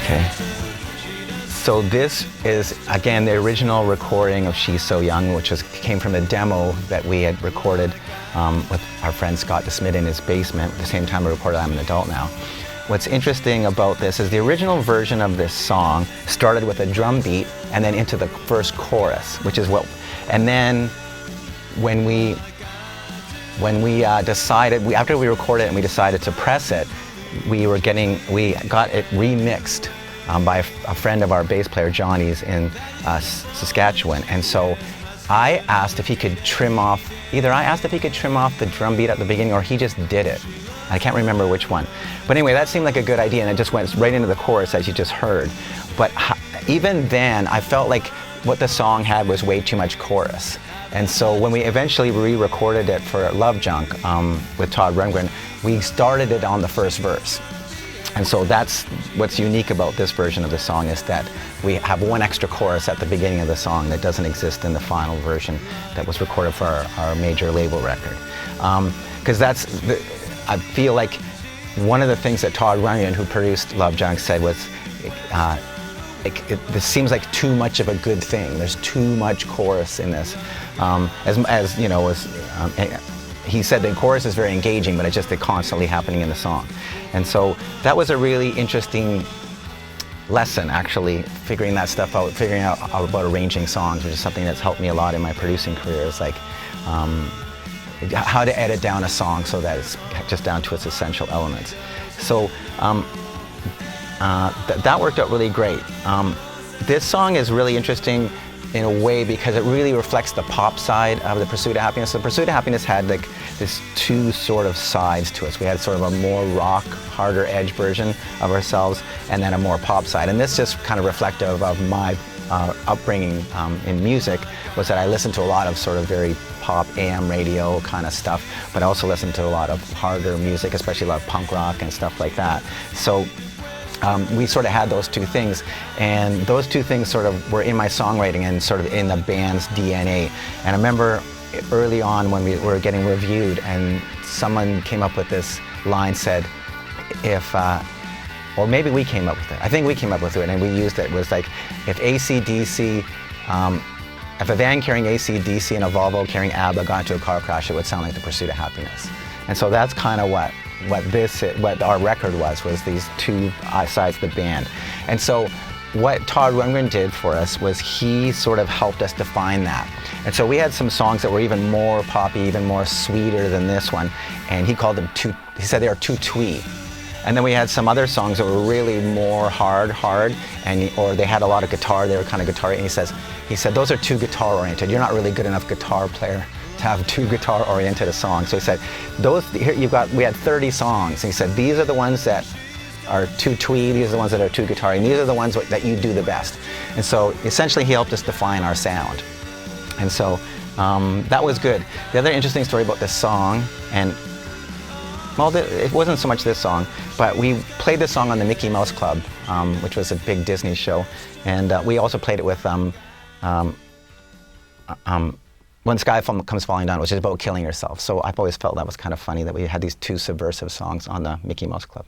Okay. So this is, again, the original recording of She's So Young, which came from a demo that we had recorded with our friend Scott DeSmit in his basement. At the same time we recorded I'm an Adult Now. What's interesting about this is the original version of this song started with a drum beat and then into the first chorus, which is what, and then when we decided, after we recorded it and we decided to press it, we got it remixed by a friend of our bass player, Johnny's, in Saskatchewan. And so I asked if he could trim off, either I asked if he could trim off the drum beat at the beginning or he just did it. I can't remember which one. But anyway, that seemed like a good idea and it just went right into the chorus as you just heard. But even then, I felt like what the song had was way too much chorus. And so when we eventually re-recorded it for Love Junk with Todd Rundgren, we started it on the first verse. And so that's what's unique about this version of the song, is that we have one extra chorus at the beginning of the song that doesn't exist in the final version that was recorded for our major label record. Because I feel like one of the things that Todd Rundgren, who produced Love Junk, said was, this seems like too much of a good thing. There's too much chorus in this. As you know, he said the chorus is very engaging, but it's just constantly happening in the song. And so that was a really interesting lesson, actually, figuring that stuff out, figuring out about arranging songs, which is something that's helped me a lot in my producing career, is like how to edit down a song so that it's just down to its essential elements. So that worked out really great. This song is really interesting in a way because it really reflects the pop side of the Pursuit of Happiness. The Pursuit of Happiness had like this two sort of sides to us. We had sort of a more rock, harder edge version of ourselves and then a more pop side. And this just kind of reflective of my upbringing in music, was that I listened to a lot of sort of very pop AM radio kind of stuff, but I also listened to a lot of harder music, especially a lot of punk rock and stuff like that. So we sort of had those two things, and those two things sort of were in my songwriting and sort of in the band's DNA. And I remember early on when we were getting reviewed and someone came up with this line, said, or maybe we came up with it. I think we came up with it and we used it. It was like, if a van carrying AC/DC and a Volvo carrying ABBA got into a car crash, it would sound like The Pursuit of Happiness. And so that's kind of what our record was these two sides of the band. And so what Todd Rundgren did for us was he sort of helped us define that. And so we had some songs that were even more poppy, even more sweeter than this one, and he called them he said they are too twee. And then we had some other songs that were really more hard, or they had a lot of guitar, they were kind of guitar, and he said those are too guitar oriented. You're not really good enough guitar player to have too guitar-oriented a song. So he said, we had 30 songs. And he said, these are the ones that are too twee, these are the ones that are too guitar, and these are the ones that you do the best. And so essentially he helped us define our sound. And so that was good. The other interesting story about this song, and well, it wasn't so much this song, but we played this song on the Mickey Mouse Club, which was a big Disney show. And we also played it with When the Sky Comes Falling Down, which is about killing yourself. So I've always felt that was kind of funny that we had these two subversive songs on the Mickey Mouse Club.